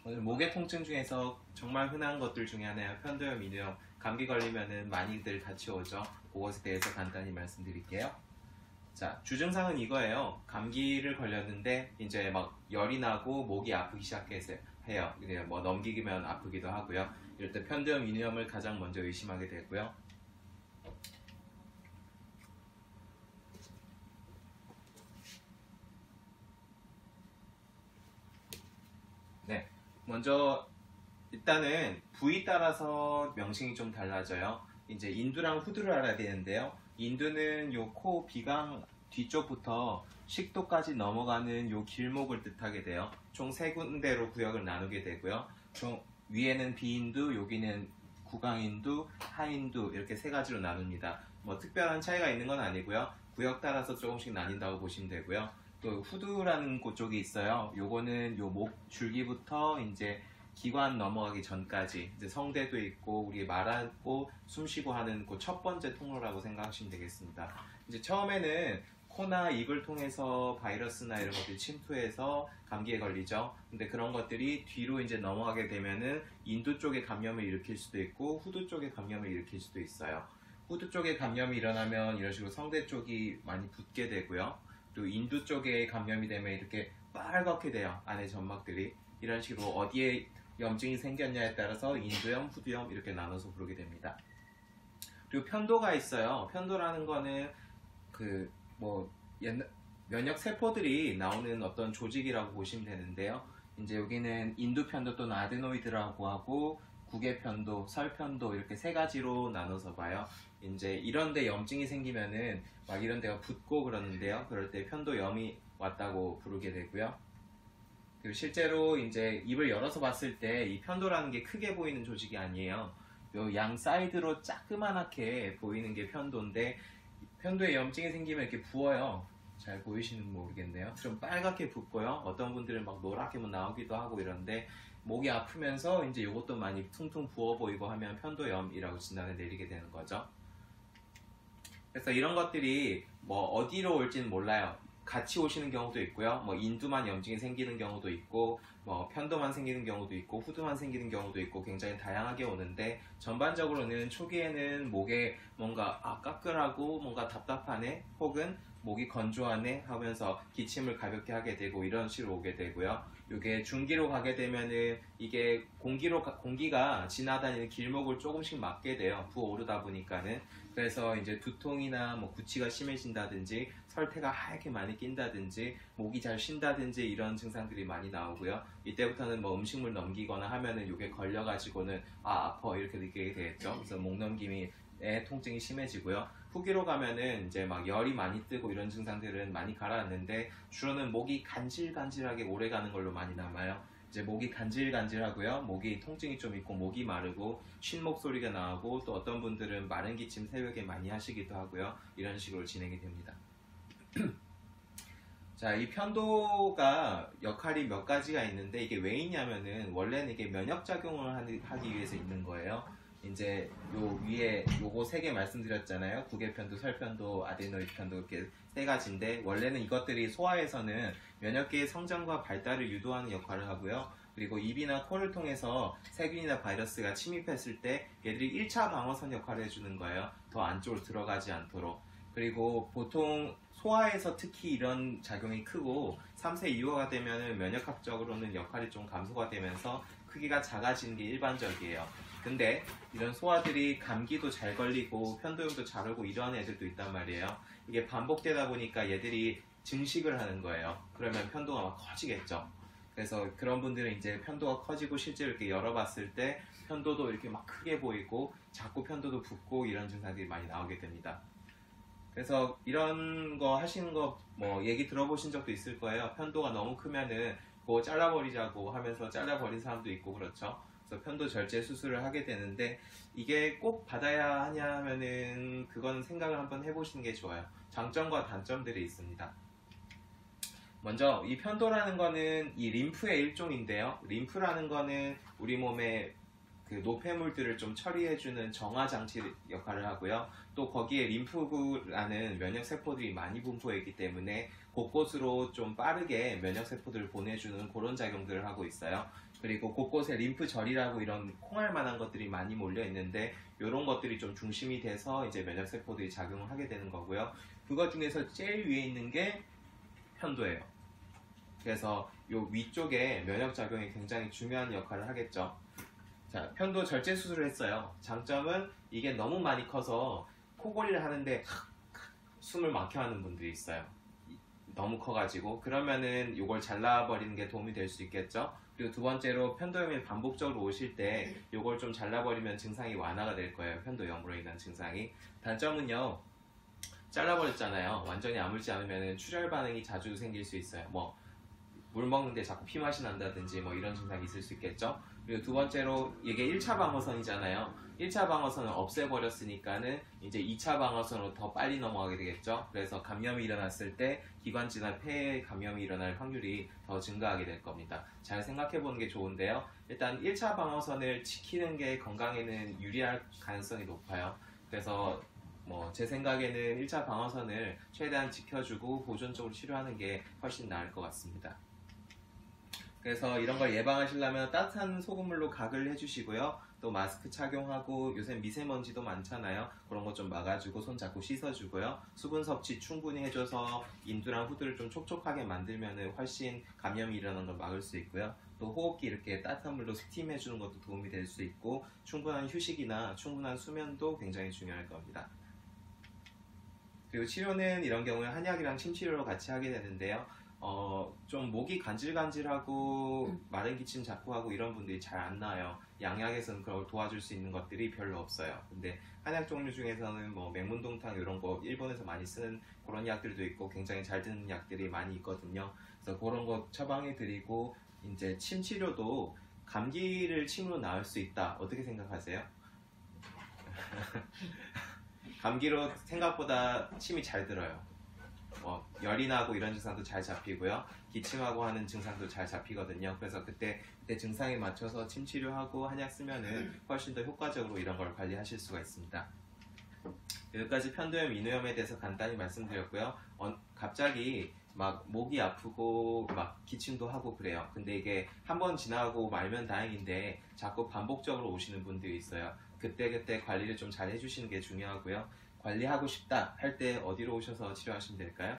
오늘 목의 통증 중에서 정말 흔한 것들 중에 하나예요. 편도염, 인후염, 감기 걸리면은 많이들 같이 오죠. 그것에 대해서 간단히 말씀드릴게요. 자, 주증상은 이거예요. 감기를 걸렸는데 이제 막 열이 나고 목이 아프기 시작해서 해요. 그냥 뭐 넘기면 아프기도 하고요. 이럴 때 편도염, 인후염을 가장 먼저 의심하게 되고요. 네, 먼저 일단은 부위 따라서 명칭이 좀 달라져요. 이제 인두랑 후두를 알아야 되는데요. 인두는 요 코 비강 뒤쪽부터 식도까지 넘어가는 요 길목을 뜻하게 돼요. 총 세 군데로 구역을 나누게 되고요. 위에는 비인두, 여기는 구강인두, 하인두 이렇게 세 가지로 나눕니다. 뭐 특별한 차이가 있는 건 아니고요. 구역 따라서 조금씩 나뉜다고 보시면 되고요. 또 후두라는 곳쪽이 있어요. 요거는 요 목 줄기부터 이제 기관 넘어가기 전까지 이제 성대도 있고 우리 말하고 숨쉬고 하는 그 첫 번째 통로라고 생각하시면 되겠습니다. 이제 처음에는 코나 입을 통해서 바이러스나 이런 것들이 침투해서 감기에 걸리죠. 근데 그런 것들이 뒤로 이제 넘어가게 되면은 인두 쪽에 감염을 일으킬 수도 있고 후두 쪽에 감염을 일으킬 수도 있어요. 후두 쪽에 감염이 일어나면 이런 식으로 성대 쪽이 많이 붓게 되고요. 또 인두 쪽에 감염이 되면 이렇게 빨갛게 돼요. 안에 점막들이. 이런 식으로 어디에 염증이 생겼냐에 따라서 인두염, 후두염 이렇게 나눠서 부르게 됩니다. 그리고 편도가 있어요. 편도라는 거는 면역 세포들이 나오는 어떤 조직이라고 보시면 되는데요. 이제 여기는 인두편도 또는 아데노이드라고 하고 구개편도, 설편도 이렇게 세 가지로 나눠서 봐요. 이제 이런 데 염증이 생기면은 막 이런 데가 붓고 그러는데요. 그럴 때 편도염이 왔다고 부르게 되고요. 그리고 실제로 이제 입을 열어서 봤을 때 이 편도라는 게 크게 보이는 조직이 아니에요. 요 양 사이드로 자그만하게 보이는 게 편도인데 편도에 염증이 생기면 이렇게 부어요. 잘 보이시는지 모르겠네요. 좀 빨갛게 붓고요. 어떤 분들은 막 노랗게 나오기도 하고 이런데 목이 아프면서 이제 이것도 많이 퉁퉁 부어 보이고 하면 편도염이라고 진단을 내리게 되는 거죠. 그래서 이런 것들이 뭐 어디로 올지는 몰라요. 같이 오시는 경우도 있고요. 뭐 인두만 염증이 생기는 경우도 있고, 뭐 편도만 생기는 경우도 있고, 후두만 생기는 경우도 있고, 굉장히 다양하게 오는데 전반적으로는 초기에는 목에 뭔가 까끌하고 뭔가 답답하네, 혹은 목이 건조하네 하면서 기침을 가볍게 하게 되고 이런 식으로 오게 되고요. 이게 중기로 가게 되면은 이게 공기가 지나다니는 길목을 조금씩 막게 돼요. 부어오르다 보니까는. 그래서 이제 두통이나 뭐 구취가 심해진다든지 설태가 하얗게 많이 낀다든지 목이 잘 쉰다든지 이런 증상들이 많이 나오고요. 이때부터는 뭐 음식물 넘기거나 하면은 이게 걸려가지고는 아파 이렇게 느끼게 되겠죠. 그래서 목 넘김이 통증이 심해지고요. 후기로 가면은 이제 막 열이 많이 뜨고 이런 증상들은 많이 가라앉는데 주로는 목이 간질간질하게 오래 가는 걸로 많이 남아요. 이제 목이 간질간질하고요. 목이 통증이 좀 있고 목이 마르고 쉰 목소리가 나오고 또 어떤 분들은 마른 기침 새벽에 많이 하시기도 하고요. 이런 식으로 진행이 됩니다. 자, 이 편도가 역할이 몇 가지가 있는데 이게 왜 있냐면은 원래는 이게 면역작용을 하기 위해서 있는 거예요. 이제 요 위에 요거 세 개 말씀드렸잖아요. 구개편도, 설편도, 아데노이드편도 이렇게 세 가지인데 원래는 이것들이 소화에서는 면역계의 성장과 발달을 유도하는 역할을 하고요. 그리고 입이나 코를 통해서 세균이나 바이러스가 침입했을 때 얘들이 1차 방어선 역할을 해주는 거예요. 더 안쪽으로 들어가지 않도록. 그리고 보통 소화에서 특히 이런 작용이 크고 3세 이후가 되면 면역학적으로는 역할이 좀 감소가 되면서 크기가 작아지는 게 일반적이에요. 근데 이런 소화들이 감기도 잘 걸리고 편도염도 잘 오고 이런 애들도 있단 말이에요. 이게 반복되다 보니까 얘들이 증식을 하는 거예요. 그러면 편도가 막 커지겠죠. 그래서 그런 분들은 이제 편도가 커지고 실제로 이렇게 열어봤을 때 편도도 이렇게 막 크게 보이고 자꾸 편도도 붓고 이런 증상들이 많이 나오게 됩니다. 그래서 이런 거 하시는 거 뭐 얘기 들어보신 적도 있을 거예요. 편도가 너무 크면은 그거 잘라버리자고 하면서 잘라버린 사람도 있고 그렇죠. 그래서 편도 절제 수술을 하게 되는데 이게 꼭 받아야 하냐면은 그건 생각을 한번 해보시는 게 좋아요. 장점과 단점들이 있습니다. 먼저 이 편도라는 거는 이 림프의 일종인데요. 림프라는 거는 우리 몸에 그 노폐물들을 좀 처리해주는 정화장치 역할을 하고요. 또 거기에 림프구라는 면역세포들이 많이 분포해 있기 때문에 곳곳으로 좀 빠르게 면역세포들을 보내주는 그런 작용들을 하고 있어요. 그리고 곳곳에 림프절이라고 이런 콩알 만한 것들이 많이 몰려 있는데 이런 것들이 좀 중심이 돼서 이제 면역세포들이 작용을 하게 되는 거고요. 그것 중에서 제일 위에 있는 게 편도예요. 그래서 이 위쪽에 면역작용이 굉장히 중요한 역할을 하겠죠. 자, 편도 절제 수술을 했어요. 장점은 이게 너무 많이 커서 코골이를 하는데 숨을 막혀하는 분들이 있어요. 너무 커가지고 그러면은 이걸 잘라버리는 게 도움이 될 수 있겠죠. 그리고 두 번째로 편도염이 반복적으로 오실 때 이걸 좀 잘라버리면 증상이 완화가 될 거예요. 편도염으로 인한 증상이. 단점은요, 잘라버렸잖아요. 완전히 아물지 않으면 출혈 반응이 자주 생길 수 있어요. 뭐 물 먹는데 자꾸 피 맛이 난다든지 뭐 이런 증상이 있을 수 있겠죠. 그리고 두 번째로 이게 1차 방어선이잖아요. 1차 방어선을 없애버렸으니까는 이제 2차 방어선으로 더 빨리 넘어가게 되겠죠. 그래서 감염이 일어났을 때 기관지나 폐에 감염이 일어날 확률이 더 증가하게 될 겁니다. 잘 생각해 보는 게 좋은데요. 일단 1차 방어선을 지키는 게 건강에는 유리할 가능성이 높아요. 그래서 뭐 제 생각에는 1차 방어선을 최대한 지켜주고 보존적으로 치료하는 게 훨씬 나을 것 같습니다. 그래서 이런 걸 예방하시려면 따뜻한 소금물로 가글 해주시고요. 또 마스크 착용하고 요새 미세먼지도 많잖아요. 그런 거 좀 막아주고 손 자꾸 씻어주고요. 수분 섭취 충분히 해줘서 인두랑 후두를 좀 촉촉하게 만들면 훨씬 감염이 일어나는 걸 막을 수 있고요. 또 호흡기 이렇게 따뜻한 물로 스팀해주는 것도 도움이 될 수 있고 충분한 휴식이나 충분한 수면도 굉장히 중요할 겁니다. 그리고 치료는 이런 경우에 한약이랑 침치료로 같이 하게 되는데요. 좀 목이 간질간질하고 마른 기침 자꾸 하고 이런 분들이 잘 안 나아요. 양약에서는 그걸 도와줄 수 있는 것들이 별로 없어요. 근데 한약 종류 중에서는 뭐 맹문동탕 이런 거 일본에서 많이 쓰는 그런 약들도 있고 굉장히 잘 드는 약들이 많이 있거든요. 그래서 그런 거 처방해 드리고 이제 침 치료도 감기를 침으로 나을 수 있다. 어떻게 생각하세요? 감기로 생각보다 침이 잘 들어요. 열이 나고 이런 증상도 잘 잡히고요. 기침하고 하는 증상도 잘 잡히거든요. 그래서 그때 증상에 맞춰서 침 치료하고 한약 쓰면은 훨씬 더 효과적으로 이런 걸 관리하실 수가 있습니다. 여기까지 편도염, 인후염에 대해서 간단히 말씀드렸고요. 갑자기 막 목이 아프고 막 기침도 하고 그래요. 근데 이게 한번 지나고 말면 다행인데 자꾸 반복적으로 오시는 분들이 있어요. 그때 관리를 좀 잘 해주시는 게 중요하고요. 관리하고 싶다 할 때 어디로 오셔서 치료하시면 될까요?